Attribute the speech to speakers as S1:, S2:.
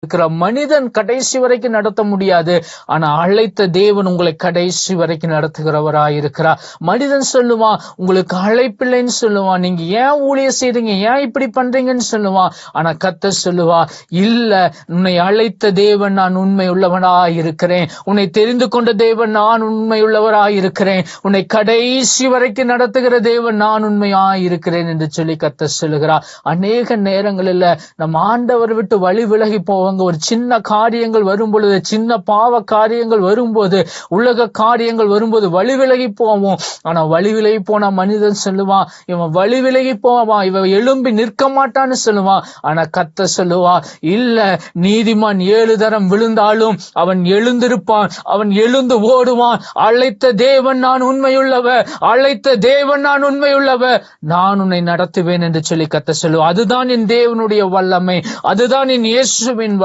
S1: இருக்கிற மனிதன் கடைசி வரைக்கும் நடத்த முடியாது. ஆனா அழைத்த தேவன் உங்களை கடைசி வரைக்கும் நடத்துகிறவராய் இருக்கிறார். மனிதன் சொல்லுவான், உங்களுக்கு அழைப்பில்லைன்னு சொல்லுவான், நீங்க ஏன் ஊழியம் செய்றீங்க, ஏன் இப்படி பண்றீங்கன்னு சொல்லுவான். ஆனா கர்த்தர் சொல்லுவா, இல்ல, உன்னை அழைத்த தேவன் நான் உண்மை உள்ளவனாய் இருக்கிறேன், உன்னை தெரிந்து கொண்ட தேவன் நான் உண்மை உள்ளவராய் இருக்கிறேன், உன்னை கடைசி வரைக்கும் நடத்துகிற தேவன் நான் உண்மையாய் இருக்கிறேன் என்று சொல்லி கர்த்தர் சொல்லுகிறார். அநேக நேரங்களில் நம்ம ஆண்டவர் விட்டு வழி விலகி போவாங்க. ஒரு சின்ன காரியங்கள் வரும் பொழுது, சின்ன பாவ காரியங்கள் வரும்போது, உலக காரியங்கள் வரும்போது வழி விலகி போவோம். ஆனா வழி விலகி போனா மனிதன் சொல்லுவான், இவன் வழி விலகி போவான், இவன் எழும்பி நிற்க மாட்டான்னு சொல்லுவான். ஆனா கர்த்தர் சொல்லுவா, இல்ல, நீதிமான் 7 தரம் விழுந்தாலும் அவன் எழுந்திருப்பான், அவன் எழுந்து ஓடுவான். அழைத்த தேவன் நான் உண்மையுள்ளவர், அழைத்த தேவன் நான் உண்மையுள்ளவர், நான் உன்னை நடத்துவேன் என்று சொல்லி கர்த்தர் சொல்லுவா. அதுதான் என் தேவனுடைய வல்லமை, அதுதான் என் இயேசுவின்